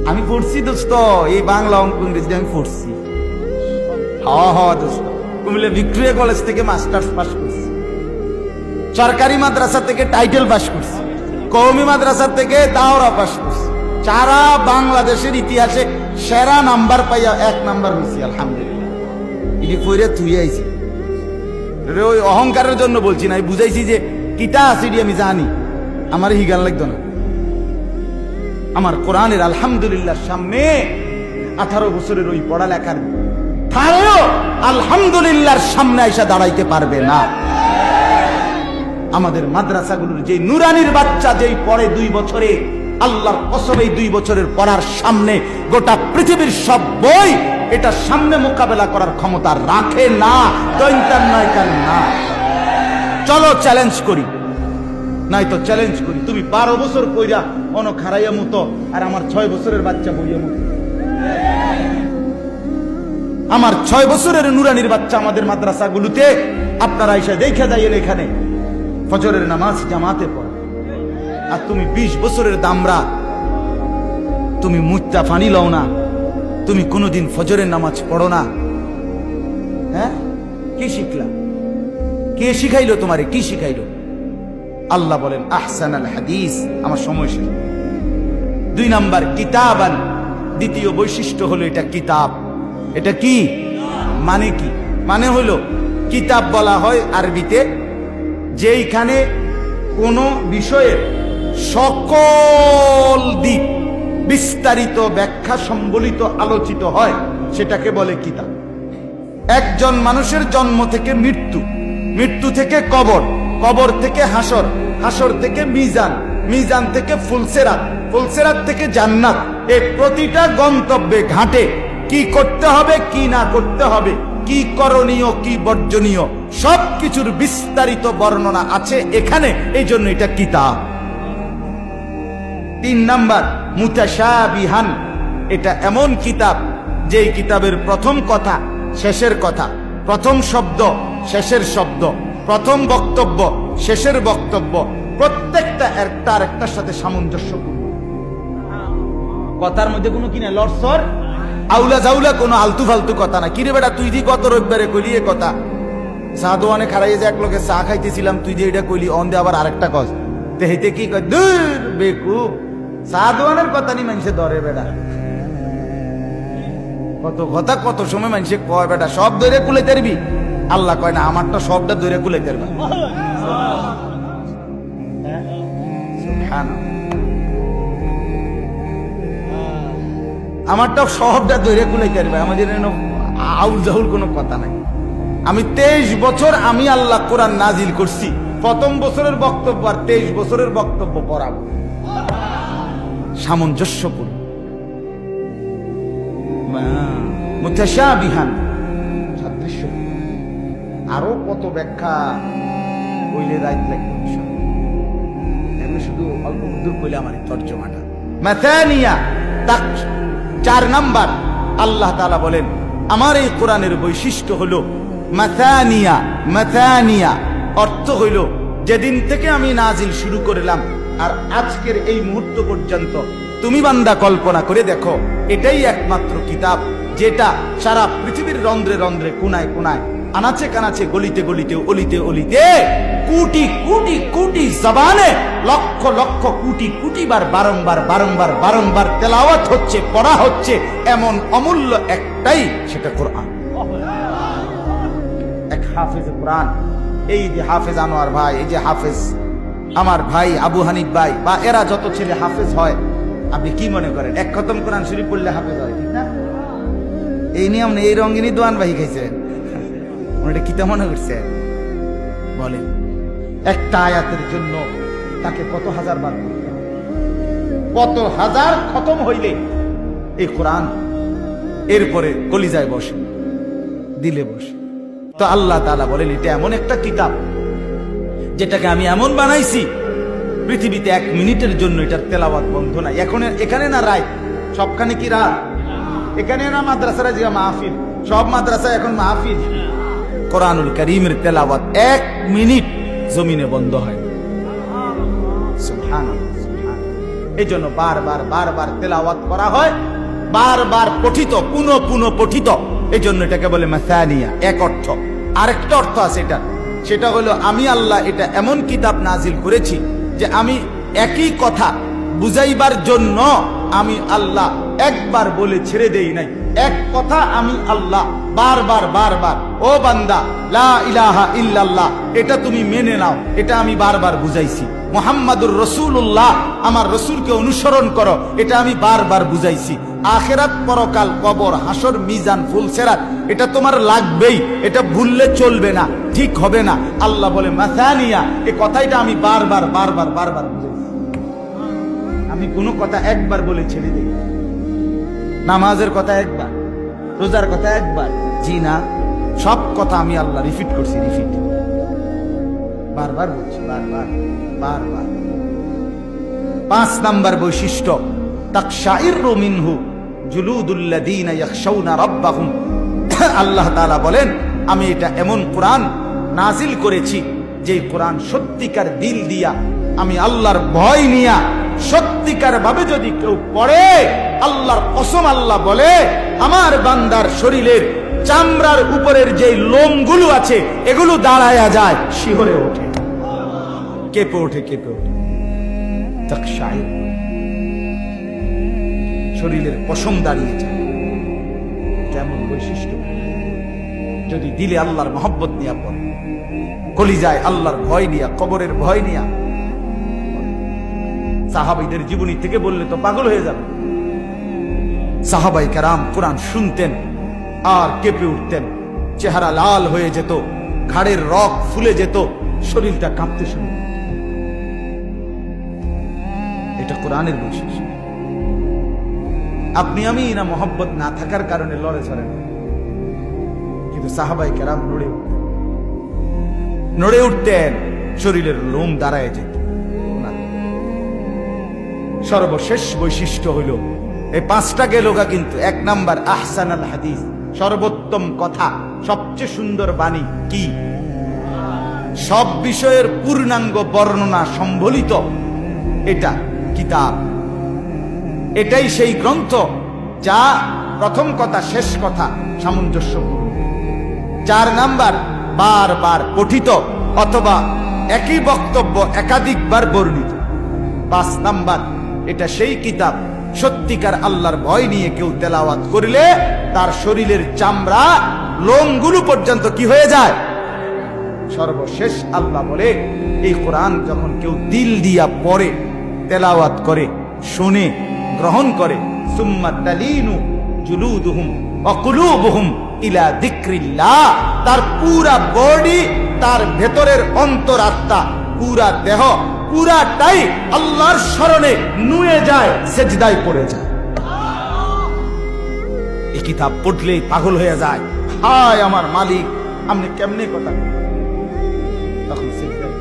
আমি পড়ছি দোস্ত, এই বাংলা অঙ্ক ইংরেজি আমি পড়ছি। দোস্ত, কুমিল্লা ভিক্টোরিয়া কলেজ থেকে মাস্টার্স পাস করছি, সরকারি মাদ্রাসা থেকে টাইটেল পাস করছি, কওমি মাদ্রাসা থেকে দাওরা পাস করছি। সারা বাংলাদেশের ইতিহাসে সেরা নাম্বার পাইয়া 1 নাম্বার হয়েছি, আলহামদুলিল্লাহ। এটি কইরে তুই আইছি, ওই অহংকারের জন্য বলছি না, বুঝাইছি যে কিতা আছে আমি জানি, আমার হিগান লাগতো না। আমার কোরআনের আলহামদুলিল্লাহ সামনে 18 বছরের ওই পড়ালেখার তারও আলহামদুলিল্লাহর সামনে আইসা দাঁড়াইতে পারবে না। আমাদের মাদ্রাসাগুলোর যে নুরানির বাচ্চা যেই পড়ে 2 বছরে, আল্লাহর কসম এই 2 বছরের পড়ার সামনে গোটা পৃথিবীর সব বই এটা সামনে মোকাবেলা করার ক্ষমতা রাখে না। না, চলো চ্যালেঞ্জ করি, নাই তো চ্যালেঞ্জ করি। তুমি 12 বছর কইরা অনেক হারাইয়া মতো, আর আমার 6 বছরের বাচ্চা বইয়া মতো। আমার 6 বছরের নুরানির বাচ্চা আমাদের মাদ্রাসাগুলোতে আপনারা এসে দেখে যাইয়েন, এখানে ফজরের নামাজ জামাতে পড়ে। আর তুমি 20 বছরের দামরা, তুমি মুত্তা ফানি লও না, তুমি কোনোদিন ফজরের নামাজ পড়ো না। হ্যাঁ, কি শিখলা? কে শিখাইলো তোমারে? কি শিখাইলো? আল্লাহ বলেন আহসানাল হাদিস। আমার সময় শেষ। 2 নাম্বার কিতাবান, দ্বিতীয় বৈশিষ্ট্য হলো এটা কিতাব। এটা কি মানে? কি মানে হলো কিতাব বলা হয় আরবিতে যেইখানে কোন বিষয়ের সকল দিক বিস্তারিত ব্যাখ্যা সম্বলিত আলোচিত হয়, সেটাকে বলে কিতাব। একজন মানুষের জন্ম থেকে মৃত্যু, মৃত্যু থেকে কবর, কবর থেকে হাসর, হাসর থেকে মিজান, মিজান থেকে ফুলসেরাত, ফুলসেরাত থেকে জান্নাত। এই প্রতিটা গন্তব্যে ঘাটে কি করতে হবে, কি না করতে হবে, কি করণীয়, কি বর্জনীয়, সবকিছুর বিস্তারিত বর্ণনা আছে এখানে। এই জন্য এটা কিতাব। 3 নাম্বার মুতাশাবিহান, এটা এমন কিতাব যেই কিতাবের প্রথম কথা শেষের কথা, প্রথম শব্দ শেষের শব্দ, প্রথম বক্তব্য শেষের বক্তব্য প্রত্যেকটা একটা আরেকটার সাথে সামঞ্জস্যপূর্ণ। কথার মধ্যে কোনো কিনা লড়সর আউলা জাউলা কোনো আলতু ফালতু কথা না। কিরে বেটা, তুই দি গত রবিবারে কইলি এ কথা, চা দোয়ানে খারাই যে এক লোকে চা খাইতেছিলাম, তুই যে এটা কইলি, অন দে আবার আরেকটা কস তেহিতে কি কয়, দূর বেকুব, চা দোয়ানের কথা নি মানুষে ধরে বেটা। কত কথা কত সময় মানুষে কয় বেটা, সব ধরে কুলাইতে পারবি? আল্লাহ কয় না, আমারটা সবটা ধরে কুলাইতে পারবি। আমারটা সবটা ধরে কুলাইতে পারবে, আমাদের আউল জাউল কোনো কথা নাই। আমি 23 বছর আমি আল্লাহ কোরআন নাজিল করছি, প্রথম বছরের বক্তব্য আর 23 বছরের বক্তব্য পড়াবো, সামঞ্জস্যপূর্ণ। মুতাশাবিহান, সাদৃশ্য। আরো কত ব্যাখ্যা কইলে রাইত লাগবে, এমনি শুধু অল্প দূর কইলে আমার তর্জমাটা। মাথানিয়া, 4 নাম্বার আল্লাহ তাআলা বলেন আমার এই কোরআনের বৈশিষ্ট্য হলো মাথানিয়া। মাথানিয়া অর্থ হইল যেদিন থেকে আমি নাজিল শুরু করলাম আর আজকের এই মুহূর্ত পর্যন্ত তুমি বান্দা কল্পনা করে দেখো, এটাই একমাত্র কিতাব যেটা সারা পৃথিবীর রন্ধ্রে রন্ধ্রে, কোনায় কোনায়, আনাচে কানাচে, গলিতে গলিতে, অলিতে অলিতে, কোটি কোটি কোটি জবানে, লক্ষ লক্ষ কোটি কোটি বার বারংবার বারংবার বারংবার তেলাওয়াত হচ্ছে, পড়া হচ্ছে। এমন অমূল্য একটাই, সেটা কোরআন। এক হাফেজ কোরআন, এই যে হাফেজ আনোয়ার ভাই, এই যে হাফেজ আমার ভাই আবু হানিফ ভাই, বা এরা যত ছেলে হাফেজ হয়, আপনি কি মনে করেন এক খতম কোরআন শরীফ পড়লে হাফেজ হয়? ঠিক না? এই নিয়ম নেই, এই রঙ্গিনী দোয়ান ভাই খাইছে, এটা কিতা মনে করছে? বলে একটা আয়াতের জন্য তাকে কত হাজার বার পড়তে হবে, কত হাজার খতম হইলে এই কোরআন এরপরে কলিজায় বসে, দিলে বসে। তো আল্লাহ তাআলা বলেন এটা এমন একটা কিতাব যেটাকে আমি এমন বানাইছি পৃথিবীতে 1 মিনিটের জন্য এটার তেলাওয়াত বন্ধ নাই। এখন এখানে না রায়, সবখানে কি রাত? এখানে না মাদ্রাসারা যে মাহফিল, সব মাদ্রাসায় এখন মাহফিল। কোরআনুল কারীমের তেলাওয়াত 1 মিনিট জমিনে বন্ধ হয়। সুবহানাল্লাহ, সুবহানাল্লাহ। এই জন্য বারবার বারবার তেলাওয়াত করা হয়, বারবার পঠিত, পুনঃ পুনঃ পঠিত। এই জন্য এটাকে বলে মাসানিয়া, এক অর্থ। আরেকটা অর্থ আছে এটা, সেটা হলো আমি আল্লাহ এটা এমন কিতাব নাজিল করেছি যে আমি একই কথা বুঝাইবার জন্য আমি আল্লাহ একবার বলে ছেড়ে দেই নাই। এক কথা আমি আল্লাহ বারবার বারবার, ও বান্দা লা ইলাহা ইল্লাল্লাহ এটা তুমি মেনে নাও, এটা আমি বারবার বুঝাইছি। মুহাম্মাদুর রাসূলুল্লাহ আমার রাসূলকে অনুসরণ করো, এটা আমি বারবার বুঝাইছি। আখিরাত, পরকাল, কবর, হাসর, মিজান, ফুলসিরাত এটা তোমার লাগবেই, এটা ভুললে চলবে না, ঠিক হবে না। আল্লাহ বলে মাসানিয়া, এই কথাটা আমি বারবার বারবার বারবার বুঝাইছি। আমি কোনো কথা একবার বলে ছেড়ে দিই। নামাজের কথা একবার, রোজার কথা একবার, জি না, সব কথা আমি আল্লাহ রিপিট করছি, রিপিট বারবার বলছি, বারবার বারবার। 5 নাম্বার বৈশিষ্ট্য, তাকশাইরু মিনহু জুলুদুল্লাযীনা ইয়াখশাউনা রাব্বাহুম। আল্লাহ তাআলা বলেন আমি এটা এমন কোরআন নাজিল করেছি যে কোরআন সত্যিকার দিল দিয়া, আমি আল্লাহর ভয় নিয়া সত্যিকার ভাবে যদি কেউ পড়ে, আল্লাহর কসম আল্লাহ বলে আমার বান্দার শরীরের চামড়ার উপরের যে লোমগুলো আছে এগুলো দাঁড়ায়া যায়, শিহরে ওঠে, কেঁপে ওঠে, কেঁপে ওঠে। তাকশাইর, শরীরের পশম দাঁড়িয়ে যায়। কেমন বৈশিষ্ট্য! যদি দিলে আল্লাহর মহব্বত নিয়ে পড়ে, কলিজায় আল্লাহর ভয় নিয়া, কবরের ভয় নিয়া। সাহাবাইদের জীবনী থেকে বললে তো পাগল হয়ে যাবে। সাহাবাই কেরাম কোরআন শুনতেন আর কেঁপে উঠতেন, চেহারা লাল হয়ে যেত, ঘাড়ের রগ ফুলে যেত, শরীরটা কাঁপতে শুরু। এটা কোরআনের বৈশিষ্ট্য। আপনি আমি না মোহব্বত না থাকার কারণে লড়ে চড়েন, কিন্তু সাহাবাই কেরাম নড়ে উঠতেন, শরীরের লোম দাঁড়ায় যেত। সর্বশেষ বৈশিষ্ট্য হইল, এই 5টা গেল গা, কিন্তু 1 নাম্বার আহসানুল হাদিস, সর্বোত্তম কথা, সবচেয়ে সুন্দর বাণী কি? সব বিষয়ের পূর্ণাঙ্গ বর্ণনা সম্বলিত এটা কিতাব। এটাই সেই গ্রন্থ যা প্রথম কথা শেষ কথা সামঞ্জস্যপূর্ণ। 4 নাম্বার বারবার পঠিত অথবা একই বক্তব্য একাধিকবার বর্ণিত। 5 নাম্বার এটা সেই কিতাব সত্যিকার আল্লাহর ভয় নিয়ে কেউ তেলাওয়াত করলে তার শরীরের চামড়া লোমগুলো পর্যন্ত কি হয়ে যায়। সর্বশেষ আল্লাহ বলে এই কোরআন যখন কেউ দিল দিয়া পড়ে, তেলাওয়াত করে, শুনে, গ্রহণ করে, সুম্মা তালিনু জুলুদুহুম ওয়া কুলুবুহুম ইলা যিকরিল্লাহ, তার পুরা বডি, তার ভেতরের অন্তরাত্মা, পুরা দেহ, পুরাটাই আল্লাহর স্মরণে নুয়ে যায়, সেজদায় পড়ে যায়। এই কিতাব পড়লেই পাগল হয়ে যায়, হায় আমার মালিক, আপনি কেমনে কথা, তখন সেজদায়